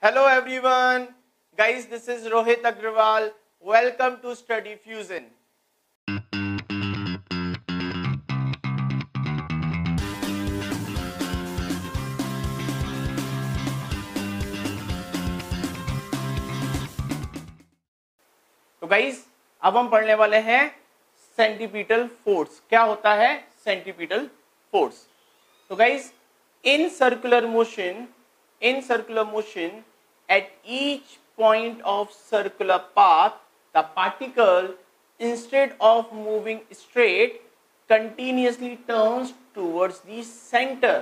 Hello everyone, guys. This is Rohit Agrawal. Welcome to Study Fusion. तो guys अब हम पढ़ने वाले हैं सेंटीपीटल फोर्स। क्या होता है सेंटीपीटल फोर्स? तो guys in circular motion at each point of circular path the particle instead of moving straight continuously turns towards the center.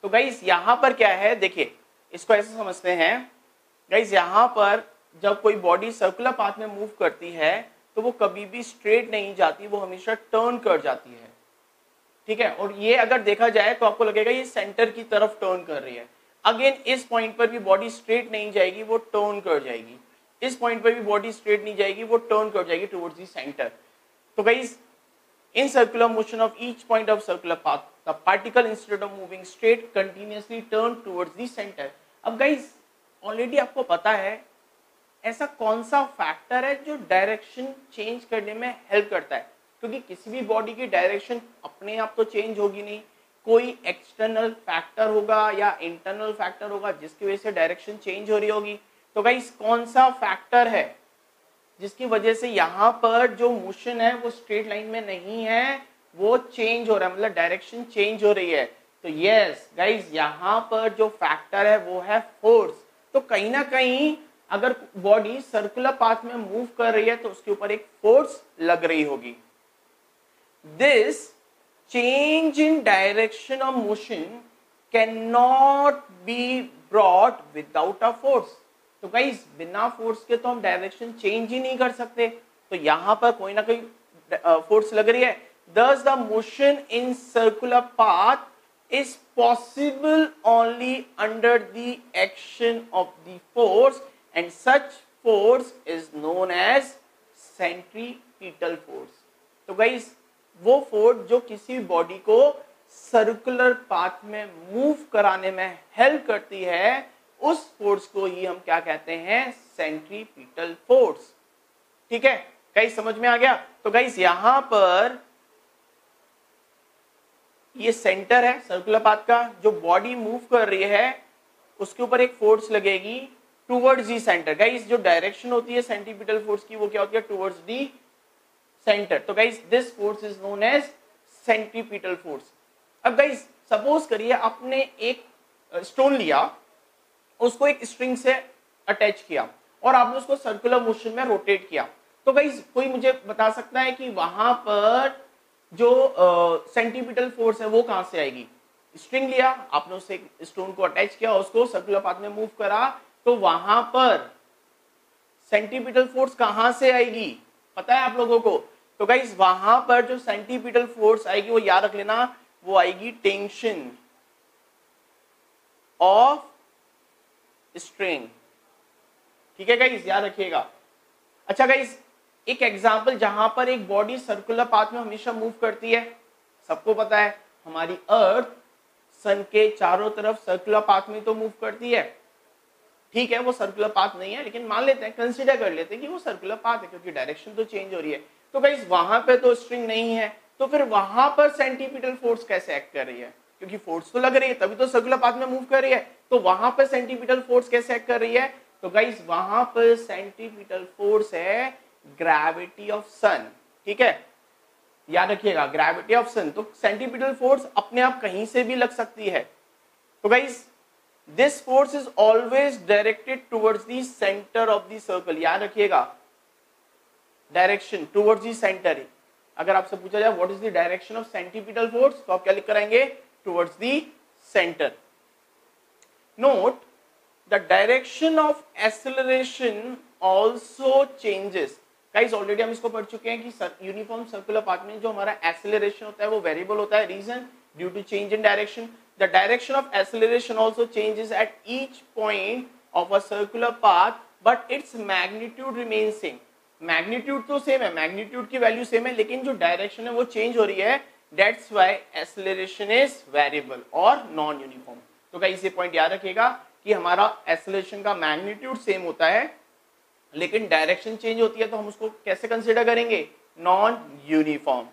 तो गाइस यहाँ पर क्या है, देखिए इसको ऐसे समझते हैं गाइस। यहाँ पर जब कोई बॉडी सर्कुलर पाथ में मूव करती है तो वो कभी भी स्ट्रेट नहीं जाती, वो हमेशा टर्न कर जाती है, ठीक है। और ये अगर देखा जाए तो आपको लगेगा ये सेंटर की तरफ टर्न कर रही है। अगेन इस पॉइंट पर भी बॉडी स्ट्रेट नहीं जाएगी, वो टर्न कर जाएगी। इस पॉइंट पर भी बॉडी स्ट्रेट नहीं जाएगी, वो टर्न कर जाएगी टुवर्ड्स द सेंटर। तो guys in circular motion of each point of circular path the particle instead of moving straight continuously turn towards the centre. अब गाइस ऑलरेडी आपको पता है ऐसा कौन सा फैक्टर है जो डायरेक्शन चेंज करने में हेल्प करता है, क्योंकि किसी भी बॉडी की डायरेक्शन अपने आप तो चेंज होगी नहीं, कोई एक्सटर्नल फैक्टर होगा या इंटरनल फैक्टर होगा जिसकी वजह से डायरेक्शन चेंज हो रही होगी। तो गाइस कौन सा फैक्टर है जिसकी वजह से यहाँ पर जो मोशन है वो स्ट्रेट लाइन में नहीं है, वो चेंज हो रहा है, मतलब डायरेक्शन चेंज हो रही है। तो यस गाइस यहाँ पर जो फैक्टर है वो है फोर्स। तो कहीं ना कहीं अगर बॉडी सर्कुलर पाथ में मूव कर रही है तो उसके ऊपर एक फोर्स लग रही होगी। This change in direction of motion cannot be brought without a force. तो गाइस बिना फोर्स के तो हम डायरेक्शन चेंज ही नहीं कर सकते, तो यहां पर कोई ना कोई फोर्स लग रही है। Thus the motion in circular path is possible only under the action of the force and such force is known as centripetal force. तो गाइस वो फोर्स जो किसी बॉडी को सर्कुलर पाथ में मूव कराने में हेल्प करती है, उस फोर्स को ही हम क्या कहते हैं, सेंट्रीपिटल फोर्स। ठीक है गाइस, समझ में आ गया? तो गाइस यहां पर ये सेंटर है सर्कुलर पाथ का, जो बॉडी मूव कर रही है उसके ऊपर एक फोर्स लगेगी टुवर्ड्स दी सेंटर। गाइस जो डायरेक्शन होती है सेंट्रीपिटल फोर्स की वो क्या होती है, टुवर्ड्स दी सेंटर। तो guys this force is known as centripetal force. अब गाइस सपोज करिए आपने एक स्टोन लिया, उसको एक स्ट्रिंग से अटैच किया और आपने उसको सर्कुलर मोशन में रोटेट किया। तो गाइस कोई मुझे बता सकता है कि वहां पर जो सेंट्रीपिटल फोर्स है वो कहां से आएगी? स्ट्रिंग लिया आपने, उससे स्टोन को अटैच किया, उसको सर्कुलर पाथ में मूव करा, तो वहां पर सेंट्रीपिटल फोर्स कहां से आएगी पता है आप लोगों को? तो गाइस वहां पर जो सेंट्रीपिटल फोर्स आएगी वो याद रख लेना, वो आएगी टेंशन ऑफ स्ट्रिंग। ठीक है गाइस, याद रखिएगा। अच्छा गाइस एक एग्जांपल जहां पर एक बॉडी सर्कुलर पाथ में हमेशा मूव करती है, सबको पता है हमारी अर्थ सन के चारों तरफ सर्कुलर पाथ में तो मूव करती है। ठीक है वो सर्कुलर पाथ नहीं है, लेकिन मान लेते हैं, कंसीडर कर लेते हैं कि वो सर्कुलर पाथ है क्योंकि डायरेक्शन तो चेंज हो रही है। तो गाइस वहां पे तो स्ट्रिंग नहीं है, तो फिर वहां पर सेंट्रीपिटल फोर्स कैसे एक्ट कर रही है? क्योंकि फोर्स तो लग रही है तभी तो सर्कुलर पाथ में मूव कर रही है, तो वहां पर सेंट्रीपिटल फोर्स कैसे एक्ट कर रही है? तो गाइस वहां पर सेंट्रीपिटल फोर्स है ग्रेविटी ऑफ सन। ठीक है याद रखिएगा, ग्रेविटी ऑफ सन। तो सेंट्रीपिटल फोर्स अपने आप कहीं से भी लग सकती है। तो guys this force is always directed towards the center of the circle। याद रखिएगा डायरेक्शन towards the center। अगर आपसे पूछा जाए what is the direction of centripetal force तो आप क्या लिख कर आएंगे? towards the center। note the direction of acceleration also changes। Guys already हम इसको पढ़ चुके हैं कि यूनिफॉर्म सर्कुलर पाथ में जो हमारा एक्सेलरेशन होता है वो वेरिएबल होता है। Reason due to change in direction. The direction of acceleration also changes at each point of a circular path, but its magnitude remains same। Magnitude तो सेम है, मैग्नीट्यूड की वैल्यू सेम है, लेकिन जो डायरेक्शन है वो चेंज हो रही है। That's why acceleration is variable और non uniform। तो गाइस ये पॉइंट याद रखिएगा कि हमारा एक्सेलरेशन का मैग्नीट्यूड सेम होता है लेकिन डायरेक्शन चेंज होती है, तो हम उसको कैसे कंसीडर करेंगे? Non uniform.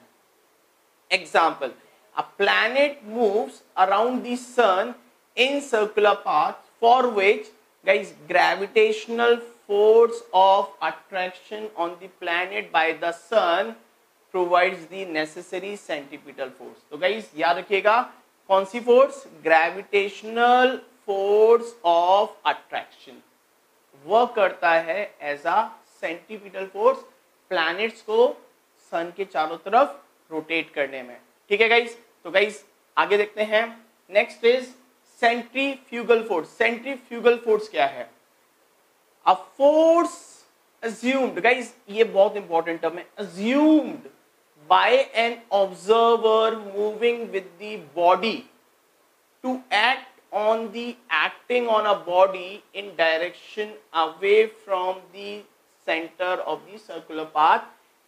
Example, a planet moves around the sun in circular path for which, guys, gravitational force of attraction on the planet by the sun provides the necessary centripetal force. तो guys याद रखिएगा कौन सी force? Gravitational force of attraction work करता है as a centripetal force planets को sun के चारों तरफ रोटेट करने में। ठीक है गाइस, तो गाइस आगे देखते हैं। Next is centrifugal force. Centrifugal force क्या है? अ फोर्स assumed, guys ये बहुत इंपॉर्टेंट टर्म है, assumed by an observer moving with the body to act on the acting on a body in direction away from the center of the circular path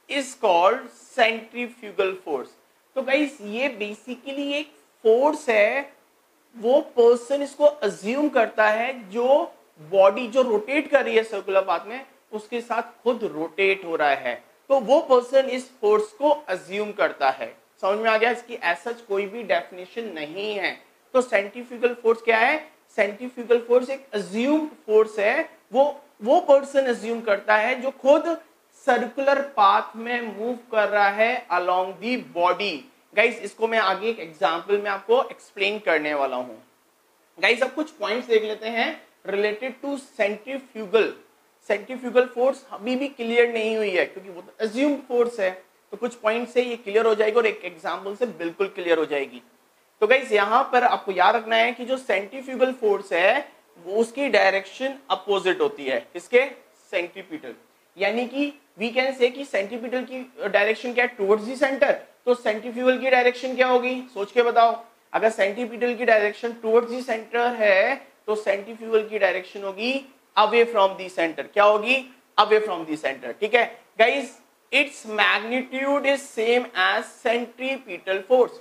is called centrifugal force. तो guys ये basically एक force है, वो person इसको assume करता है जो body जो रोटेट कर रही है सर्कुलर पाथ में उसके साथ खुद रोटेट हो रहा है, तो वो पर्सन इस फोर्स को अज्यूम करता है। समझ में आ गया? इसकी ऐसा कोई भी डेफिनेशन नहीं है। तो सेंट्रीफ्यूगल फोर्स क्या है? सेंट्रीफ्यूगल फोर्स एक अज्यूम्ड फोर्स है, वो पर्सन अज्यूम करता है जो खुद सर्कुलर पाथ में मूव कर रहा है अलोंग दी बॉडी। गाइस इसको मैं आगे एक एग्जांपल में आपको एक्सप्लेन करने वाला हूं। गाइस अब कुछ पॉइंट्स देख लेते हैं related to centrifugal. Centrifugal force अभी भी क्लियर नहीं हुई है क्योंकि वो तो अज्यूम्ड फोर्स है, तो कुछ पॉइंट से ये क्लियर हो जाएगी और एक एग्जांपल से बिल्कुल क्लियर हो जाएगी। तो गाइस यहाँ पर आपको याद रखना है कि जो सेंट्रीफ्यूगल फोर्स है वो उसकी डायरेक्शन अपोजिट होती है। किसके? सेंट्रीपिटल। यानी कि वी कैन से कि सेंट्रीपिटल की डायरेक्शन क्या है? Towards the centre. तो सेंट्रीफ्यूगल की डायरेक्शन क्या होगी? सोच के बताओ। अगर सेंट्रीपिटल की डायरेक्शन टुवर्ड्स द सेंटर है तो सेंट्रीफ्यूगल की डायरेक्शन होगी अवे फ्रॉम द सेंटर। क्या होगी? Away from the centre. ठीक है guys, it's magnitude is same as centripetal force.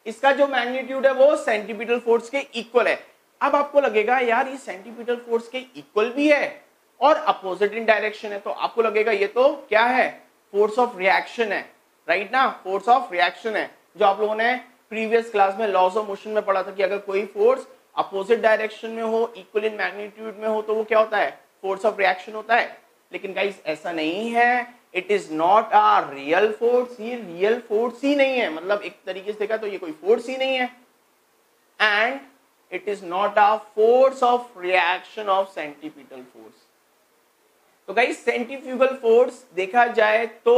इसका जो मैग्नीट्यूड है वो सेंट्रीपिटल फोर्स के इक्वल है। अब आपको लगेगा यार ये सेंट्रीपिटल फोर्स के इक्वल भी है और अपोजिट इन डायरेक्शन है, तो आपको लगेगा ये तो क्या है? फोर्स ऑफ रिएक्शन है, राइट ना? फोर्स ऑफ रिएक्शन है, जो आप लोगों ने प्रीवियस क्लास में लॉज ऑफ मोशन में पढ़ा था कि अगर कोई फोर्स अपोजिट डायरेक्शन में हो, इक्वल इन मैग्नीट्यूड में हो, तो वो क्या होता है? फोर्स ऑफ रिएक्शन होता है। लेकिन गाइस ऐसा नहीं है, it is not a real force. ये रियल फोर्स ही नहीं है, मतलब एक तरीके से देखा तो ये कोई फोर्स ही नहीं है। And it is not a force of reaction of centripetal force. तो गाइस सेंट्रीफ्यूगल फोर्स देखा जाए तो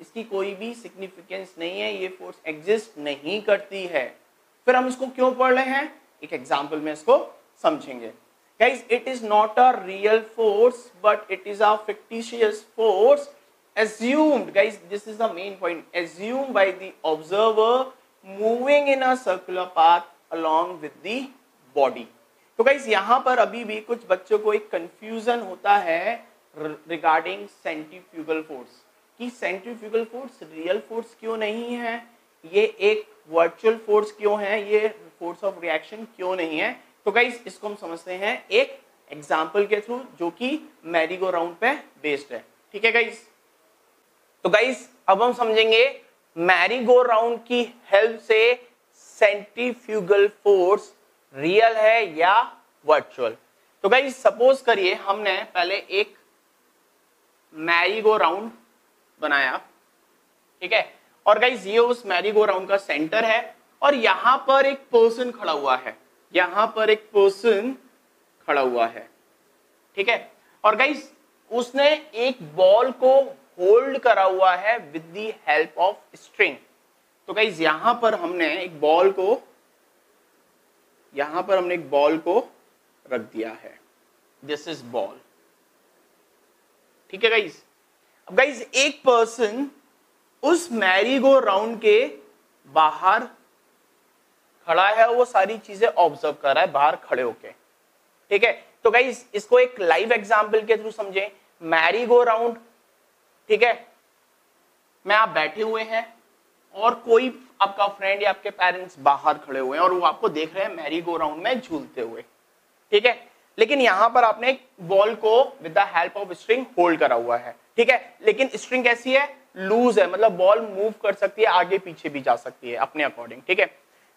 इसकी कोई भी सिग्निफिकेंस नहीं है, ये फोर्स एग्जिस्ट नहीं करती है। फिर हम इसको क्यों पढ़ रहे हैं? एक एग्जांपल में इसको समझेंगे। Guys, it is not a real force, but it is a fictitious force assumed. Guys, this is the main point. Assumed by the observer moving in a circular path along with the body. तो guys, यहाँ पर अभी भी कुछ बच्चों को एक confusion होता है regarding centrifugal force कि centrifugal force real force क्यों नहीं है, ये एक virtual force क्यों है, ये force of reaction क्यों नहीं है। तो गाइस इसको हम समझते हैं एक एग्जाम्पल के थ्रू जो कि मैरीगो राउंड पे बेस्ड है। ठीक है गाइस, तो गाइस अब हम समझेंगे मैरीगो राउंड की हेल्प से सेंट्रीफ्यूगल फोर्स रियल है या वर्चुअल। तो गाइस सपोज करिए हमने पहले एक मैरीगो राउंड बनाया, ठीक है, और गाइस ये उस मैरीगो राउंड का सेंटर है और यहां पर एक पर्सन खड़ा हुआ है, यहां पर एक पर्सन खड़ा हुआ है, ठीक है, और गाइस उसने एक बॉल को होल्ड करा हुआ है with the help of string. तो गाइस यहां पर हमने एक बॉल को रख दिया है, दिस इज बॉल, ठीक है गाइस। अब गाइस एक पर्सन उस मैरीगो राउंड के बाहर खड़ा है, वो सारी चीजें ऑब्जर्व कर रहा है बाहर खड़े होके, ठीक है। तो गाइस इसको एक लाइव एग्जांपल के थ्रू समझे। मैरीगो राउंड, ठीक है, में आप बैठे हुए हैं और कोई आपका फ्रेंड या आपके पेरेंट्स बाहर खड़े हुए हैं और वो आपको देख रहे हैं मैरीगो राउंड में झूलते हुए, ठीक है। लेकिन यहां पर आपने बॉल को with the help of string hold करा हुआ है, ठीक है। लेकिन स्ट्रिंग कैसी है, लूज है, मतलब बॉल मूव कर सकती है, आगे पीछे भी जा सकती है अपने अकॉर्डिंग, ठीक है।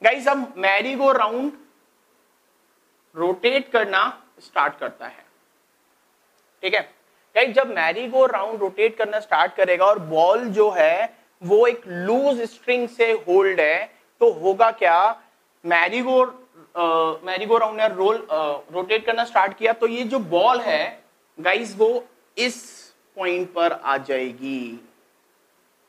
गाइस अब मैरी गो राउंड रोटेट करना स्टार्ट करता है, ठीक है। गाइस जब मैरी गो राउंड रोटेट करना स्टार्ट करेगा और बॉल जो है वो एक लूज स्ट्रिंग से होल्ड है, तो होगा क्या, मैरी गो राउंड ने रोटेट करना स्टार्ट किया, तो ये जो बॉल है गाइस वो इस पॉइंट पर आ जाएगी,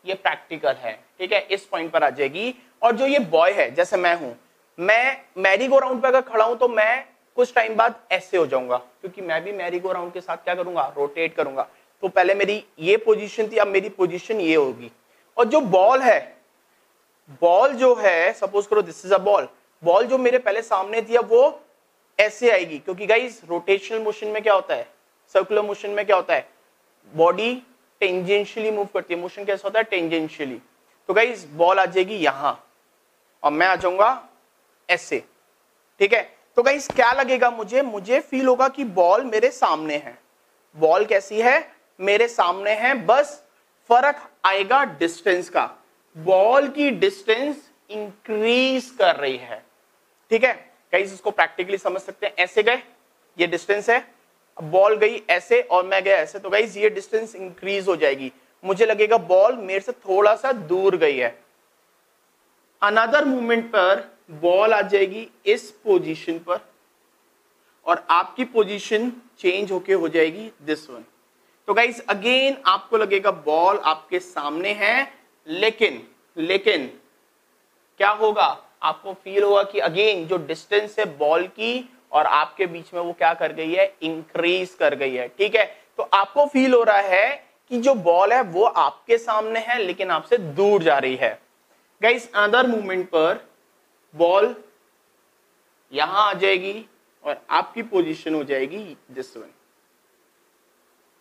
ये प्रैक्टिकल है, ठीक है, इस पॉइंट पर आ जाएगी। और जो ये बॉय है, जैसे मैं हूं, मैं मैरी गो राउंड पे अगर खड़ा हूं तो मैं कुछ टाइम बाद ऐसे हो जाऊंगा, क्योंकि मैं भी मैरी गो राउंड के साथ क्या करूंगा, रोटेट करूंगा। तो पहले मेरी ये पोजीशन थी, अब मेरी पोजीशन ये होगी। और जो बॉल है, बॉल जो है, सपोज करो this is a ball, ball जो मेरे पहले सामने थी अब वो ऐसे आएगी, क्योंकि गाइस रोटेशनल मोशन में क्या होता है, सर्कुलर मोशन में क्या होता है, बॉडी टेंजेंशियली मूव करती है, मोशन कैसा होता है, टेंजेंशियली। तो गाइस बॉल आ जाएगी यहां और मैं आ जाऊंगा ऐसे, ठीक है। तो गाइस क्या लगेगा, मुझे फील होगा कि बॉल मेरे सामने है, बॉल कैसी है, मेरे सामने है, बस फर्क आएगा डिस्टेंस का, बॉल की डिस्टेंस इंक्रीज कर रही है, ठीक है। गाइस इसको प्रैक्टिकली समझ सकते हैं, ऐसे गए, ये डिस्टेंस है, बॉल गई ऐसे और मैं गया ऐसे, तो गाइस ये डिस्टेंस इंक्रीज हो जाएगी, मुझे लगेगा बॉल मेरे से थोड़ा सा दूर गई है। अनदर मूवमेंट पर बॉल आ जाएगी इस पोजीशन पर और आपकी पोजीशन चेंज होके हो जाएगी दिस वन। तो गाइस अगेन आपको लगेगा बॉल आपके सामने है, लेकिन क्या होगा, आपको फील होगा कि अगेन जो डिस्टेंस है बॉल की और आपके बीच में वो क्या कर गई है, इंक्रीज कर गई है, ठीक है। तो आपको फील हो रहा है कि जो बॉल है वो आपके सामने है लेकिन आपसे दूर जा रही है। गाइस अदर मूवमेंट पर बॉल यहां आ जाएगी और आपकी पोजीशन हो जाएगी दिस वन,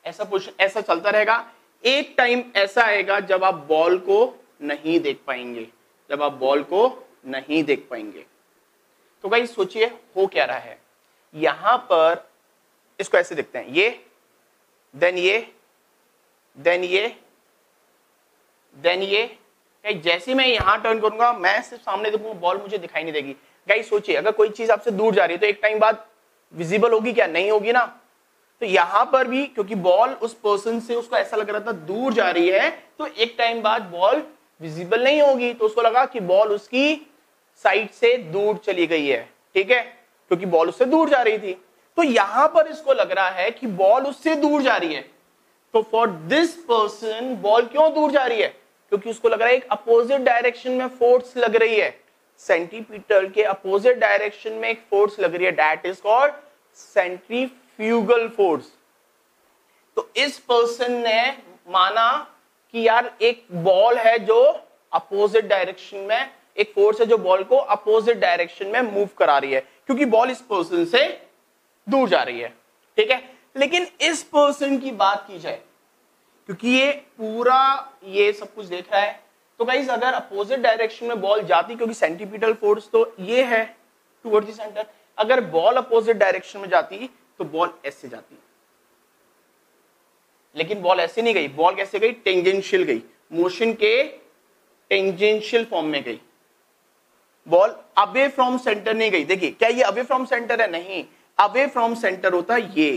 ऐसा पोजीशन, ऐसा चलता रहेगा। एक टाइम ऐसा आएगा जब आप बॉल को नहीं देख पाएंगे, जब आप बॉल को नहीं देख पाएंगे। तो गाइस सोचिए हो क्या रहा है, यहां पर इसको ऐसे देखते हैं, ये देन ये देन ये देन ये, जैसे मैं यहां टर्न करूंगा मैं सिर्फ सामने देखूंगा, बॉल मुझे दिखाई नहीं देगी। गाइस सोचिए अगर कोई चीज आपसे दूर जा रही है तो एक टाइम बाद विजिबल होगी क्या, नहीं होगी ना। तो यहां पर भी क्योंकि बॉल उस पर्सन से उसको ऐसा लग रहा था दूर जा रही है, तो एक टाइम बाद बॉल विजिबल नहीं होगी, तो उसको लगा कि बॉल उसकी साइड से दूर चली गई है, ठीक है, क्योंकि बॉल उससे दूर जा रही थी। तो यहां पर इसको लग रहा है कि बॉल उससे दूर जा रही है, तो फॉर दिस पर्सन बॉल क्यों दूर जा रही है, क्योंकि उसको लग रहा है एक अपोजिट डायरेक्शन में फोर्स लग रही है, सेंटीपिटल के अपोजिट डायरेक्शन में एक फोर्स लग रही है, that is called centrifugal force. तो इस पर्सन ने माना कि यार एक बॉल है जो अपोजिट डायरेक्शन में, एक फोर्स है जो बॉल को अपोजिट डायरेक्शन में मूव करा रही है, क्योंकि बॉल इस पर्सन से दूर जा रही है, ठीक है। लेकिन इस पर्सन की बात की जाए, क्योंकि ये पूरा ये सब कुछ देख रहा है, तो गाइस अगर अपोजिट डायरेक्शन में बॉल जाती, क्योंकि सेंटीपिटल फोर्स तो ये है टुवर्ड्स द सेंटर, अगर बॉल अपोजिट डायरेक्शन में जाती तो बॉल ऐसे जाती, लेकिन बॉल ऐसे नहीं गई, बॉल कैसे गई, टेंजेंशियल गई, मोशन के टेंजेंशियल फॉर्म में गई, बॉल अवे फ्रॉम सेंटर नहीं गई। देखिए क्या ये अवे फ्रॉम सेंटर है, नहीं, अवे फ्रॉम सेंटर होता ये।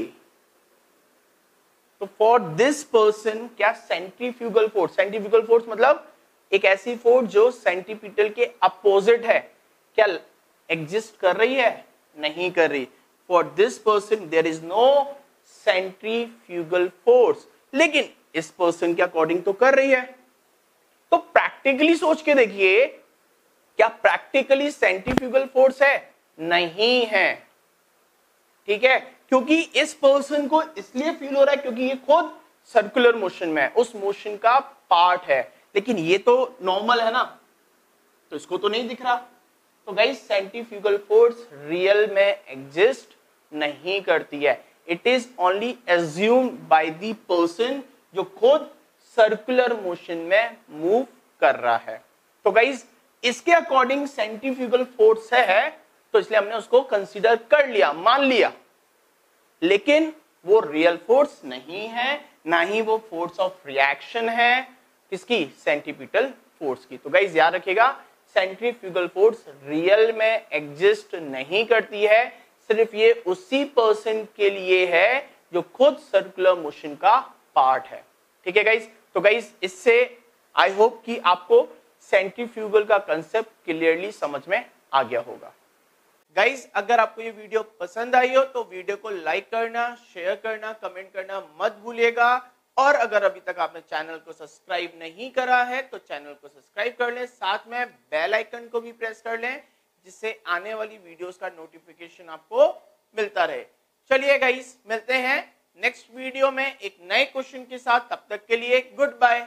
तो फॉर दिस पर्सन क्या सेंट्रीफ्यूगल फोर्स, सेंट्रीफ्यूगल फोर्स मतलब एक ऐसी फोर्स जो सेंटीपिटल के अपोजिट है, क्या एग्जिस्ट कर रही है, नहीं कर रही। For this person there is no centrifugal force, लेकिन इस पर्सन के अकॉर्डिंग तो कर रही है। तो प्रैक्टिकली सोच के देखिए, क्या प्रैक्टिकली सेंट्रीफ्यूगल फोर्स है, नहीं है, ठीक है, क्योंकि इस पर्सन को इसलिए फील हो रहा है क्योंकि ये खुद सर्कुलर मोशन में है, उस मोशन का पार्ट है, लेकिन ये तो नॉर्मल है ना, तो इसको तो नहीं दिख रहा। तो गाइस सेंट्रीफ्यूगल फोर्स रियल में एग्जिस्ट नहीं करती है, it is only assumed by the person जो खुद सर्कुलर मोशन में मूव कर रहा है। तो गाइस इसके अकॉर्डिंग सेंट्रीफ्यूगल फोर्स है, तो इसलिए हमने उसको कंसीडर कर लिया, मान लिया, लेकिन वो रियल फोर्स नहीं है, ना ही वो फोर्स ऑफ रिएक्शन है किसकी, सेंट्रीपिटल फोर्स की। तो गाइस याद रखिएगा, सेंट्रीफ्यूगल फोर्स रियल में एग्जिस्ट नहीं करती है, सिर्फ ये उसी पर्सन के लिए है जो खुद सर्कुलर मोशन का पार्ट है। ठीक है गाइस, तो गाइस इससे आई होप कि आपको सेंट्रीफ्यूगल का कंसेप्ट क्लियरली समझ में आ गया होगा। गाइस अगर आपको ये वीडियो पसंद आई हो तो वीडियो को लाइक करना, शेयर करना, कमेंट करना मत भूलिएगा। और अगर अभी तक आपने चैनल को सब्सक्राइब नहीं करा है तो चैनल को सब्सक्राइब कर लें, साथ में बेल आइकन को भी प्रेस कर लें, जिससे आने वाली वीडियोस का नोटिफिकेशन आपको मिलता रहे। चलिए गाइस मिलते हैं नेक्स्ट वीडियो में एक नए क्वेश्चन के साथ, तब तक के लिए गुड बाय।